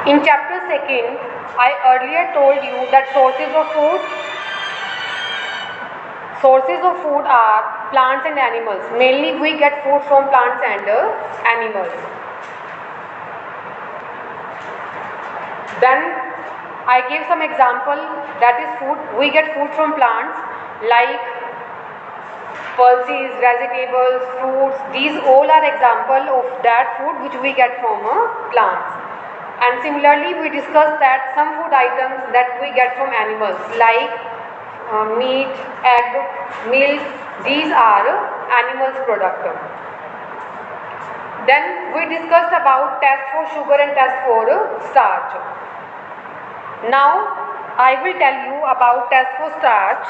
In chapter 2, I earlier told you that sources of food are plants and animals. Mainly we get food from plants and animals. Then I gave some example, that is food. We get food from plants like pulses, vegetables, fruits. These all are example of that food which we get from plants. And similarly we discussed that some food items that we get from animals like meat, egg, milk, these are animals product. Then we discussed about test for sugar and test for starch. Now I will tell you about test for starch.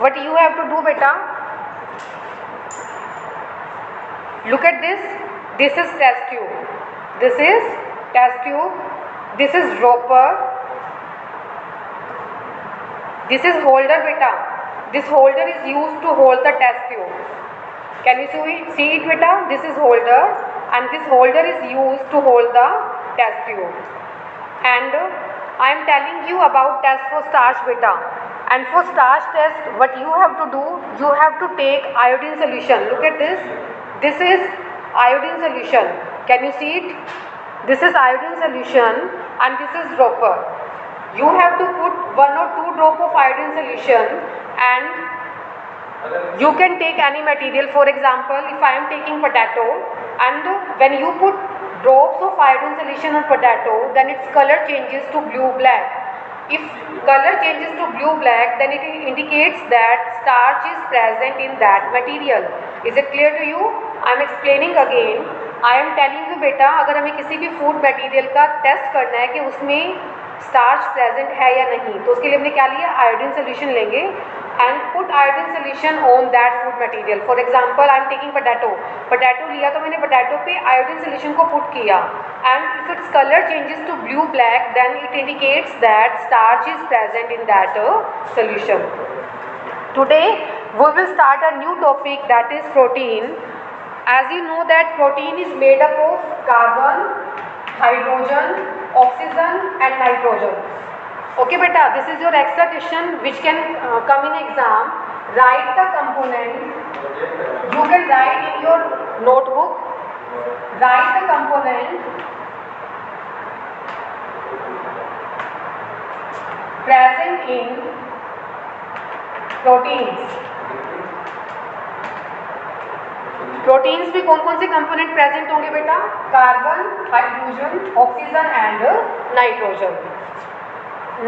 What you have to do, beta? Look at this. This is test tube. This is test tube. This is dropper. This is holder, beta. This holder is used to hold the test tube. Can you see it, beta? This is holder, and this holder is used to hold the test tube. And I am telling you about test for starch, beta. And for starch test, what you have to do, you have to take iodine solution. Look at this. This is iodine solution. Can you see it? This is iodine solution and this is dropper. You have to put 1 or 2 drops of iodine solution, and you can take any material. For example, if I am taking potato, and when you put drops of iodine solution on potato, then its color changes to blue-black. If color changes to blue-black, then it indicates that starch is present in that material. Is it clear to you? I am explaining again. I am telling you बेटा, अगर हमें किसी भी food material का test करना है कि उसमें स्टार्च प्रेजेंट है या नहीं, तो उसके लिए हमने क्या लिया? आयोडीन सोल्यूशन लेंगे and put iodine solution on that food material. For example I am taking potato लिया, तो मैंने पोटैटो पे आयोडीन सोल्यूशन को पुट किया, and if its colour changes to blue black, then it indicates that starch is present in that solution. Today we will start a new topic, that is protein. As you know that protein is made up of carbon, hydrogen, oxygen and nitrogen. Okay beta, this is your extra question which can come in exam. Write the component. You can write in your notebook. Write the component present in proteins. Proteins में कौन कौन से component present होंगे बेटा? Carbon, hydrogen, oxygen and nitrogen.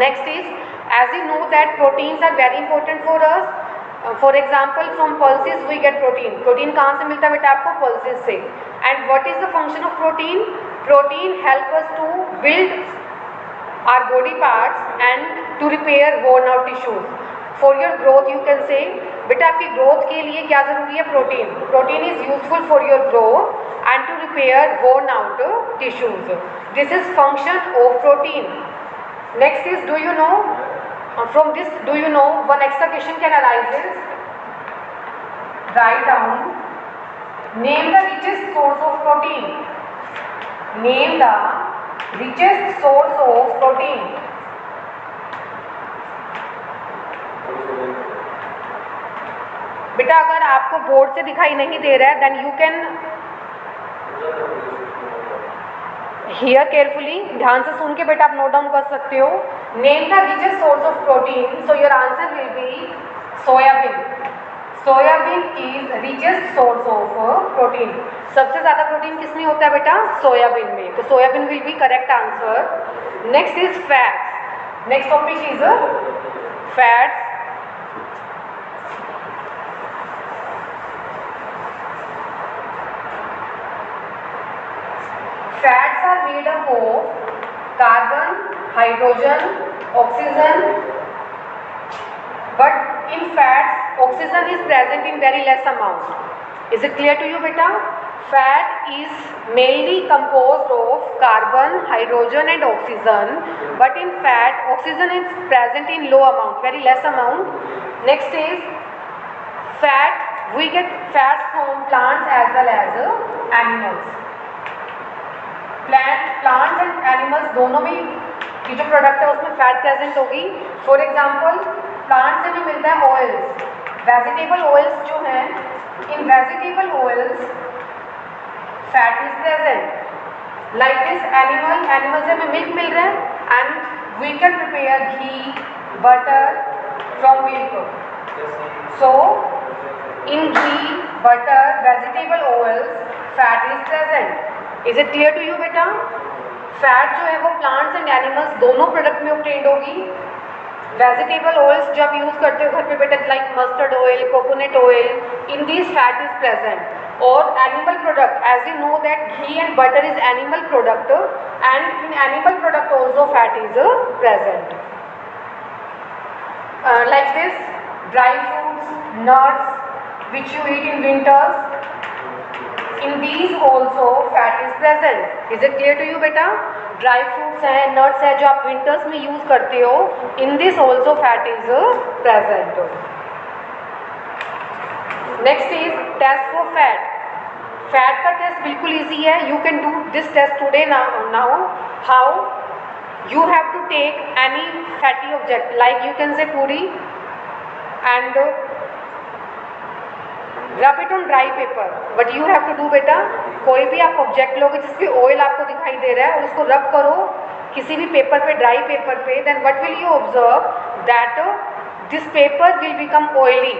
Next is, as you know that proteins are very important for us. For example from pulses we get protein. Protein कहाँ से मिलता है बेटा आपको? पल्सेस से. And what is the function of protein? Protein help us to build our body parts and to repair worn out tissues. For your growth you can say, बेटा आपकी growth के लिए क्या जरूरी है? Protein. Protein is useful for your growth and to repair worn out tissues. This is function of protein. Next is, do you know, from this do you know one extra question can arises. Right down, name the richest source of protein. Name the richest source of protein. बेटा अगर आपको board से दिखाई नहीं दे रहा है, then you can hear carefully, ध्यान से सुन के बेटा आप नोट डाउन कर सकते हो. Name the richest source of protein. So your answer will be soybean. Soybean is richest source of protein. सबसे ज़्यादा प्रोटीन किसमें होता है बेटा? सोयाबीन में. तो soybean will be correct answer. Next is fats. Next topic is fats. Fats are made up of carbon, hydrogen, oxygen, but in fats, oxygen is present in very less amount. Is it clear to you, beta? Fat is mainly composed of carbon, hydrogen and oxygen, but in fat, oxygen is present in low amount, very less amount. Next is fat. We get fats from plants as well as animals. Plants and animals दोनों में की जो product है उसमें fat present होगी। For example plant से भी मिलता है ऑयल्स, वेजिटेबल ऑयल्स जो हैं, in vegetable oils fat is present. Like this animal से हमें मिल्क मिल रहा है and we can prepare ghee, butter from milk. So in ghee, butter, vegetable oils fat is present. Is it clear to you बेटा? Fat जो है वो plants and animals दोनों प्रोडक्ट में ऑब्टेन्ड होगी। वेजिटेबल ऑयल्स जो आप यूज करते हो घर पे बेटा, like mustard oil, coconut oil, in this fat is present. और animal product, as you know that ghee and butter is animal product and in animal product also fat is present. Like this dry fruits, nuts which you eat in winters, in these also fat is present. Is it clear to you beta? Dry fruits है, nuts है जो आप winters में use करते हो, in this also fat is present. Next is test for fat. Fat का test बिल्कुल easy है. You can do this test today now. How? You have to take any fatty object, like you can say puri, and rub it on dry paper. But you have to do बेटा, कोई भी आप object लोगे जिसपे oil आपको दिखाई दे रहा है और उसको रब करो किसी भी पेपर पे, ड्राई पेपर पे, then what will you observe that this paper will become oily.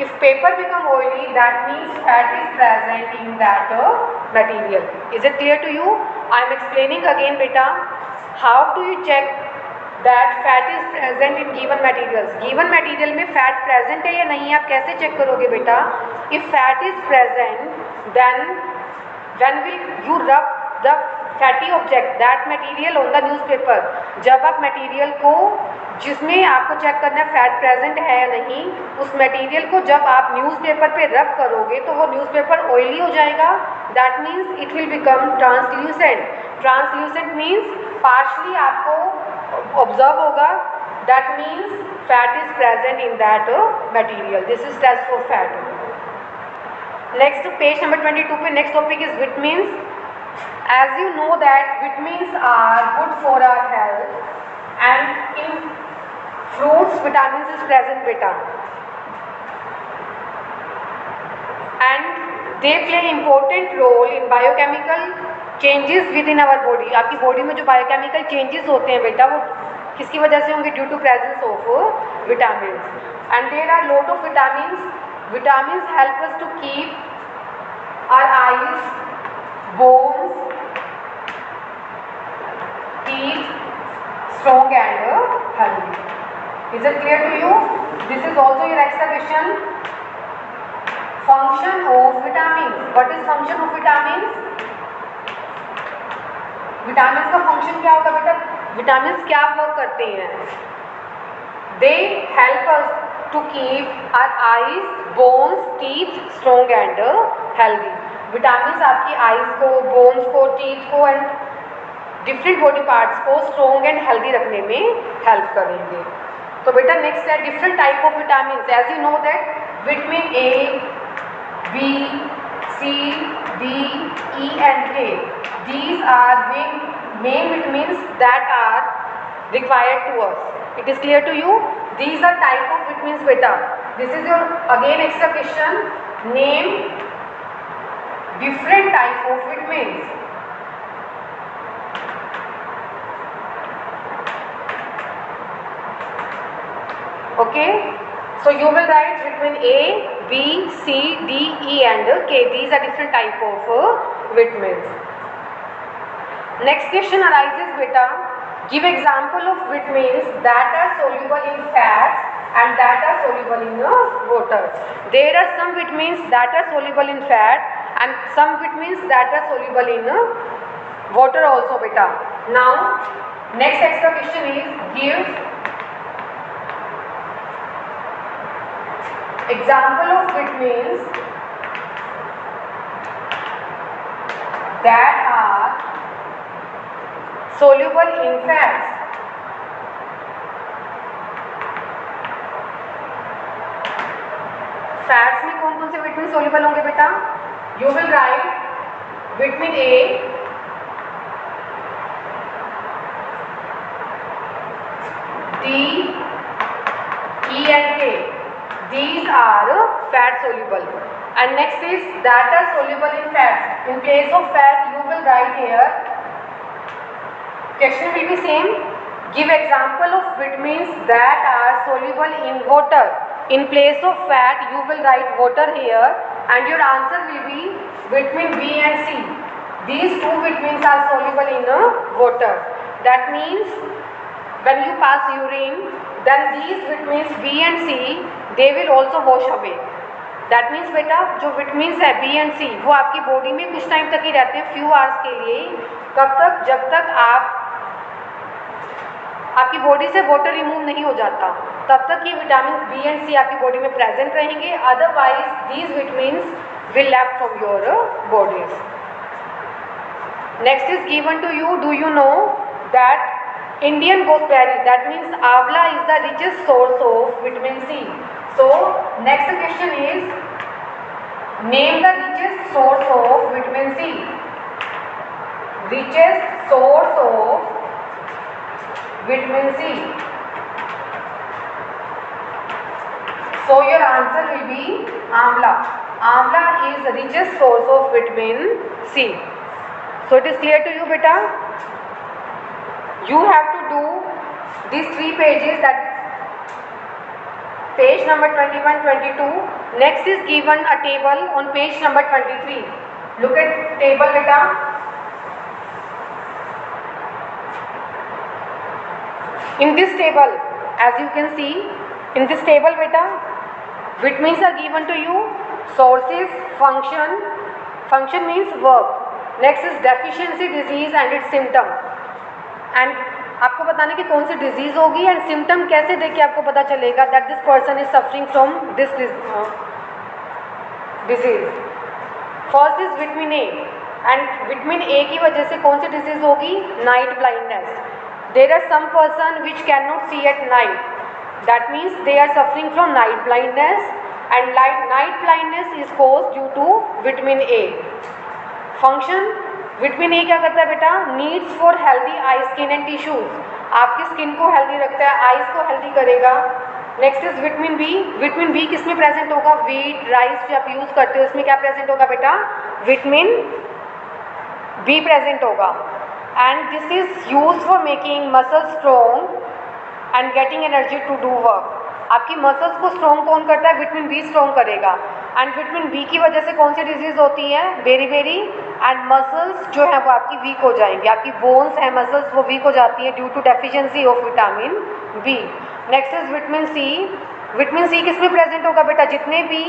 If paper become oily that means fat is present in that material. Is it clear to you? I am explaining again बेटा, how do you check that fat is present in given materials. Given material में fat present है या नहीं, आप कैसे check करोगे बेटा? If fat is present then when will you rub the fatty object that material on the newspaper. जब आप मटेरियल को जिसमें आपको चेक करना है फैट प्रेजेंट है या नहीं, उस मटेरियल को जब आप न्यूज़पेपर पे रब करोगे तो वो न्यूज़पेपर ऑयली हो जाएगा। That means it will become translucent. Translucent means partially आपको ऑब्जर्व होगा, that means fat is present in that material. This is test for fat. Next page number 22 पे next topic is vitamins. As you know that vitamins are good for our health and in fruits vitamins is present बेटा, and they play important role in biochemical changes within our body. आपकी body में जो biochemical changes होते हैं बेटा वो किसकी वजह से होंगे? Due to presence of vitamins. And there are lot of vitamins. Vitamins help us to keep our eyes, bones, teeth strong and healthy. Is it clear to you? This is also your extra question. Function of vitamins. What is function of vitamins? Vitamins का function क्या होगा बेटा? Vitamins क्या work करते हैं? They help us to keep our eyes, bones, teeth strong and healthy. Vitamins आपकी eyes को, bones को, टीथ को एंड डिफरेंट बॉडी पार्ट्स को स्ट्रॉन्ग एंड हेल्दी रखने में हेल्प करेंगे। तो बेटा नेक्स्ट है different type of vitamins. As you know that vitamin A, B, C, D, E and K. These are the main vitamins that are required to us. It is clear to you? These are type of vitamins beta. This is your again extra question. Name different type of vitamins. Okay. So you will write vitamin A, B, C, D, E and K. These are different type of vitamins. Next question arises beta. Give example of vitamins that are soluble in fats and that are soluble in water. There are some vitamins that are soluble in fat and some vitamins that are soluble in water also beta. Now next extra question is give example of vitamins that are soluble in fats. Fats में कौन कौन से vitamin soluble होंगे बेटा? You will write vitamin A, these are fat soluble. And next is that are soluble in fats. In place of fat you will write here, question will be same, give example of vitamins that are soluble in water. In place of fat you will write water here and your answer will be vitamin B and C. These two vitamins are soluble in water. That means when you pass urine, then these vitamins B and C they will also wash away. That means बेटा जो vitamins है B and सी वो आपकी body में कुछ time तक ही रहते हैं, फ्यू आवर्स के लिए. कब तक? जब तक आपकी बॉडी से वाटर रिमूव नहीं हो जाता, तब तक ये विटामिन बी एंड सी आपकी बॉडी में प्रेजेंट रहेंगे. Otherwise these vitamins will left from your bodies. Next is given to you. Do you know that Indian gooseberry, that means avla, is the richest source of vitamin C. So next question is, name the richest source of vitamin C. Richest source of vitamin C. So your answer will be amla. Amla is the richest source of vitamin C. So it is clear to you, beta? You have to do these 3 pages, that page number 21, 22. Next is given a table on page number 23. Look at table beta. In this table, as you can see, in this table beta, vitamins are given to you, sources, function means work. Next is deficiency disease and its symptom. And आपको बताना कि कौन सी disease होगी and symptom कैसे देख के आपको पता चलेगा that this person is suffering from this disease. First is vitamin A, and vitamin A की वजह से कौन सी डिजीज़ होगी? Night blindness. There are some person which can not see at night, that means they are suffering from night blindness and night blindness is caused due to vitamin A. Function, vitamin A क्या करता है बेटा? Needs for healthy eye skin and tissues. आपकी skin को healthy रखता है, eyes को healthy करेगा. Next is vitamin B. Vitamin B किस में प्रेजेंट होगा? व्हीट, राइस जो आप यूज़ करते हो उसमें क्या प्रेजेंट होगा बेटा? विटामिन बी प्रेजेंट होगा. And this is use for making muscle strong and getting energy to do work. आपकी मसल्स को स्ट्रॉन्ग कौन करता है? विटामिन बी स्ट्रॉन्ग करेगा. एंड विटामिन बी की वजह से कौन सी डिजीज़ होती है? बेरी एंड मसल्स जो है वो आपकी वीक हो जाएंगी. आपकी बोन्स हैं, मसल्स वो वीक हो जाती हैं due to deficiency of vitamin B. Next is vitamin C. Vitamin C किस में प्रेजेंट होगा बेटा? जितने भी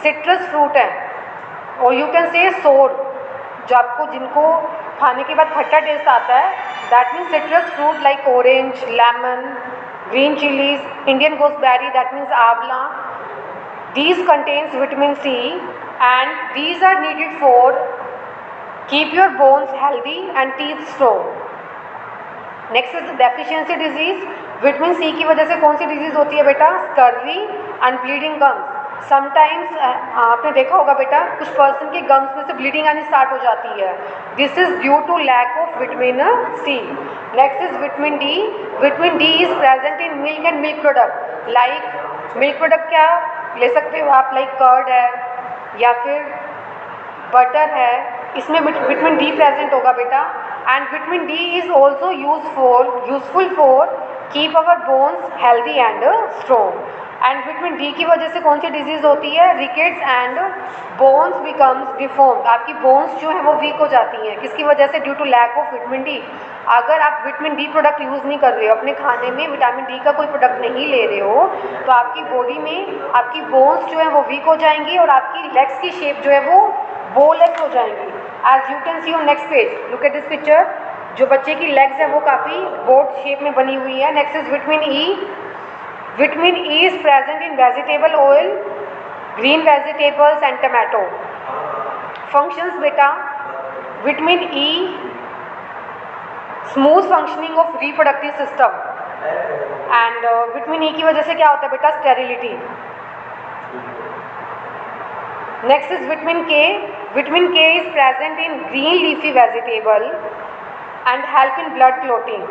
सिट्रस फ्रूट हैं, और यू कैन से सोर, जो आपको जिनको खाने के बाद खट्टा टेस्ट आता है, that means citrus fruit like orange, lemon, green chilies, Indian gooseberry, that means avla. These contains vitamin C and these are needed for keep your bones healthy and teeth strong. Next is deficiency disease. Vitamin C की वजह से कौन सी disease होती है बेटा? Scurvy and bleeding gums. Sometimes आपने देखा होगा बेटा, कुछ पर्सन के गम्स में से ब्लीडिंग आनी स्टार्ट हो जाती है. This is due to lack of vitamin C. Next is vitamin D. Vitamin D is present in milk and milk product. Like milk product क्या ले सकते हो आप? लाइक कर्ड है या फिर बटर है, इसमें विटामिन डी प्रेजेंट होगा बेटा. And vitamin D is also useful for keep our bones healthy and strong. And vitamin D की वजह से कौन सी डिजीज़ होती है? Rickets and bones becomes deformed. आपकी बोन्स जो है वो वीक हो जाती हैं. किसकी वजह से? Due to lack of vitamin D. अगर आप विटामिन डी प्रोडक्ट यूज़ नहीं कर रहे हो, अपने खाने में विटामिन डी का कोई प्रोडक्ट नहीं ले रहे हो, तो आपकी बॉडी में आपकी बोन्स जो है वो वीक हो जाएंगी और आपकी लेग्स की शेप जो है वो बो लेग्स हो जाएंगी. As you can see on next page, look at this picture. जो बच्चे की लेग्स है वो काफ़ी बोट शेप में बनी हुई है. Next is vitamin E. Vitamin E is present in vegetable oil, green vegetables and tomato. Functions beta, vitamin E smooth functioning of reproductive system and vitamin E की वजह से क्या होता है बेटा? sterility. Next is vitamin K. Vitamin K is present in green leafy vegetable and help in blood clotting.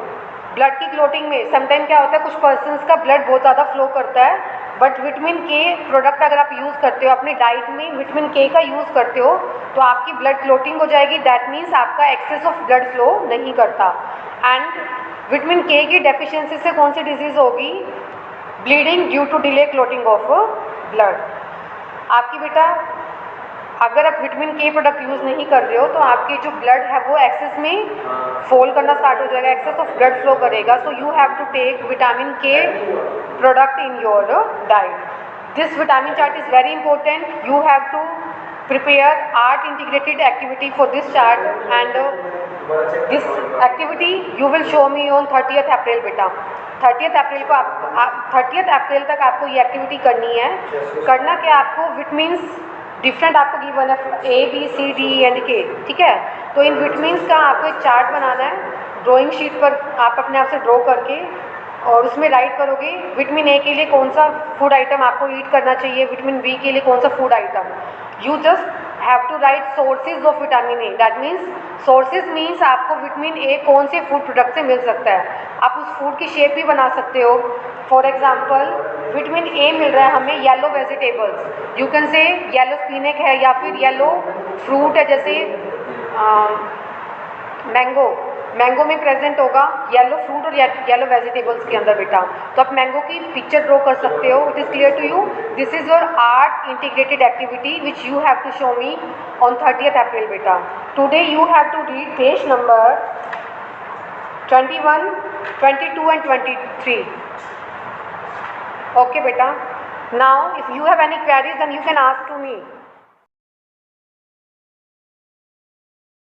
Blood की clotting में sometime क्या होता है, कुछ पर्सन्स का ब्लड बहुत ज़्यादा फ्लो करता है, बट विटामिन के प्रोडक्ट अगर आप यूज़ करते हो अपनी डाइट में, विटामिन के का यूज़ करते हो तो आपकी ब्लड क्लोटिंग हो जाएगी, दैट मीन्स आपका एक्सेस ऑफ ब्लड फ्लो नहीं करता। एंड विटामिन के की डेफिशिएंसी से कौन सी डिजीज़ होगी? Bleeding due to delay clotting of blood. आपकी बेटा अगर आप विटामिन के प्रोडक्ट यूज़ नहीं कर रहे हो तो आपकी जो ब्लड है वो एक्सेस में फॉल करना स्टार्ट हो जाएगा, एक्सेस ऑफ ब्लड फ्लो करेगा। So you have to take vitamin K product in your diet. This vitamin chart is very important. You have to prepare art integrated activity for this chart and this activity you will show me on 30th April बेटा। 30th अप्रैल को आप 30th अप्रैल तक आपको ये activity करनी है। करना क्या, आपको विटामिन्स डिफरेंट आपको गिवन है A B C D and K, ठीक है। तो इन विटामिन्स का आपको एक चार्ट बनाना है ड्राइंग शीट पर, आप अपने आप से ड्रॉ करके, और उसमें राइट करोगे विटामिन ए के लिए कौन सा फूड आइटम आपको ईट करना चाहिए, विटामिन बी के लिए कौन सा food item. You just have to write sources of vitamin A, that means sources means आपको विटामिन ए कौन से फूड प्रोडक्ट से मिल सकता है। आप उस फूड की शेप भी बना सकते हो। फॉर एग्जाम्पल विटामिन ए मिल रहा है हमें येलो वेजिटेबल्स, यू कैन से येलो स्पिनच है या फिर येलो फ्रूट है, जैसे मैंगो, मैंगो में प्रेजेंट होगा येलो फ्रूट और येलो वेजिटेबल्स के अंदर बेटा। तो आप मैंगो की पिक्चर ड्रॉ कर सकते हो। It is clear to you. This is your art integrated activity which you have to show me on 30th April बेटा। Today you have to read page number 21, 22 and 23. Okay beta. Now if you have any queries then you can ask to me.